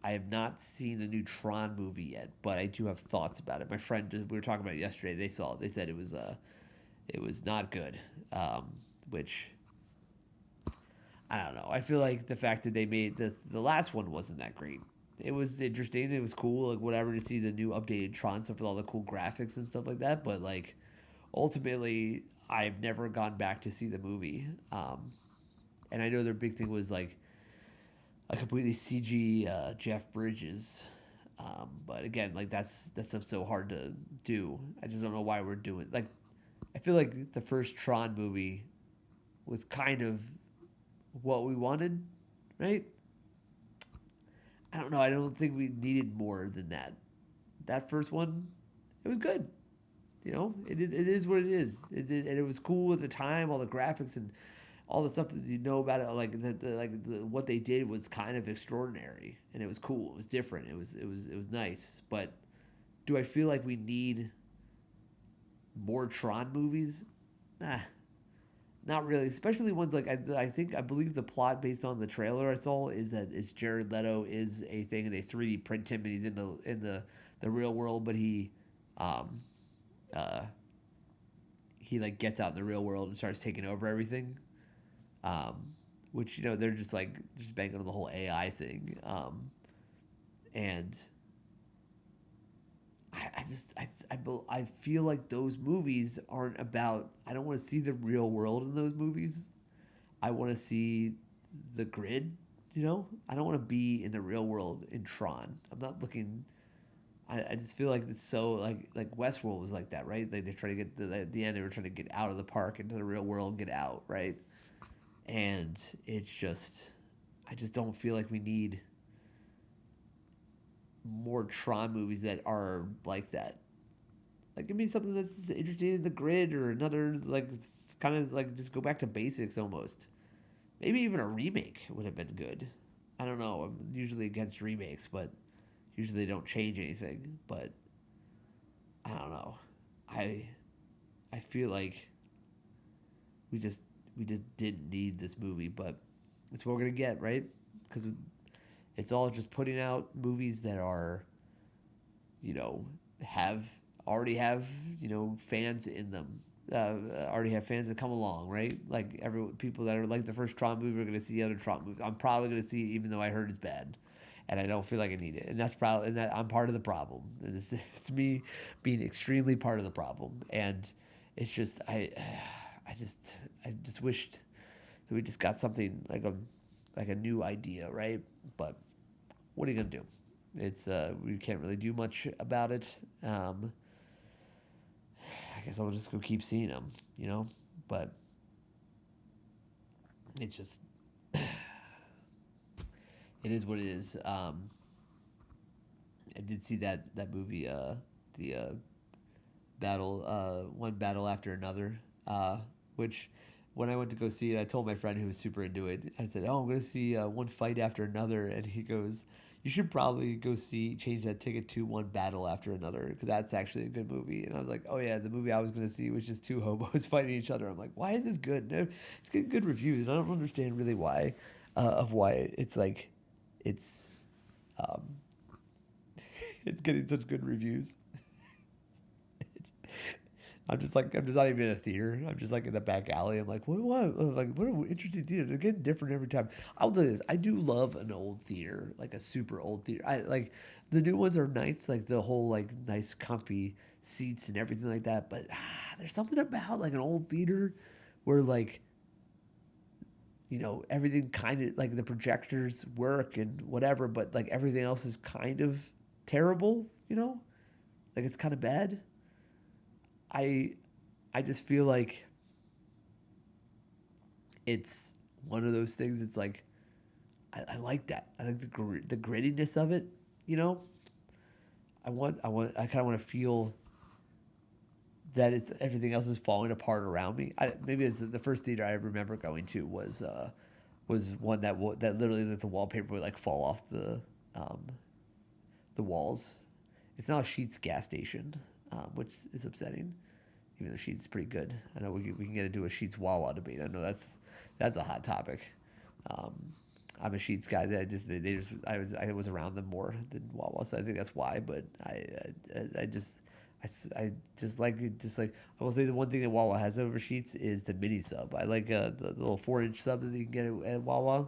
I have not seen the new Tron movie yet, but I do have thoughts about it. My friend, we were talking about it yesterday. They saw it. They said it was not good. Which I don't know. I feel like the fact that they made the last one wasn't that great. It was interesting. It was cool, like whatever, to see the new updated Tron stuff with all the cool graphics and stuff like that. But like ultimately, I've never gone back to see the movie. And I know their big thing was like a completely CG Jeff Bridges. But again, like that's stuff's so hard to do. I just don't know why we're doing like. I feel like the first Tron movie was kind of what we wanted, right? I don't know. I don't think we needed more than that. That first one, it was good. It is what it is. And it was cool at the time. All the graphics and all the stuff that you know about it, like what they did was kind of extraordinary, and it was cool. It was different. It was nice. But do I feel like we need more Tron movies? Nah, not really. Especially ones like I believe the plot based on the trailer I saw is that it's Jared Leto is a thing, and they 3D print him, and he's in the real world, but um uh he like gets out in the real world and starts taking over everything. um, which they're just banking on the whole AI thing, and I feel like those movies aren't about. I don't want to see the real world in those movies. I want to see the grid. I don't want to be in the real world in Tron. I'm not looking. I just feel like it's so like Westworld was like that, right? Like they try to get at the end they were trying to get out of the park into the real world and get out, right? And it's just I just don't feel like we need more Tron movies that are like that. Like give me something that's interesting in the grid or another like it's kind of like just go back to basics almost. Maybe even a remake would have been good. I don't know. I'm usually against remakes, but usually they don't change anything. But I don't know. I I feel like we just we just didn't need this movie, but it's what we're gonna get, right? Because it's all just putting out movies that are, you know, have already have fans in them. Already have fans that come along, right? Like every people that are like the first Tron movie are going to see the other Tron movies. I'm probably going to see it even though I heard it's bad, and I don't feel like I need it. And that's probably and that I'm part of the problem. And it's me being extremely part of the problem. And it's just I just wished that we just got something like a new idea, right? But what are you gonna do? It's we can't really do much about it. I guess I'll just go keep seeing them, But it's just it is what it is. I did see that movie, the battle, one battle after another, which when I went to go see it, I told my friend who was super into it. I said, "Oh, I'm going to see one fight after another," and he goes, "You should probably go see change that ticket to one battle after another because that's actually a good movie." And I was like, "Oh yeah, the movie I was going to see was just two hobos fighting each other." I'm like, "Why is this good? No, it's getting good reviews, and I don't understand really why it's like it's um, it's getting such good reviews." I'm just not even in a theater. I'm just like in the back alley. I'm like, what? Like, what an interesting theater. They're getting different every time. I'll do this. I do love an old theater, like a super old theater. I like the new ones are nice, like the whole like nice comfy seats and everything like that. But there's something about like an old theater where like everything kind of like the projectors work and whatever, but like everything else is kind of terrible. Like it's kind of bad. I I just feel like it's one of those things. It's like I like that. I like the grittiness of it. You know, I kind of want to feel that it's everything else is falling apart around me. Maybe it's the first theater I remember going to was one that literally the wallpaper would like fall off um, the walls. It's now a Sheetz gas station, which is upsetting. Even though Sheetz is pretty good. I know we can get into a Sheetz Wawa debate. I know that's a hot topic. Um, I'm a Sheetz guy. I was around them more than Wawa, so I think that's why. But I just I just like I will say the one thing that Wawa has over Sheetz is the mini sub. I like the little 4-inch sub that you can get at Wawa.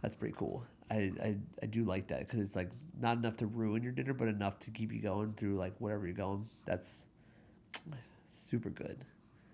That's pretty cool. I do like that because it's like not enough to ruin your dinner, but enough to keep you going through like whatever you're going. That's super good.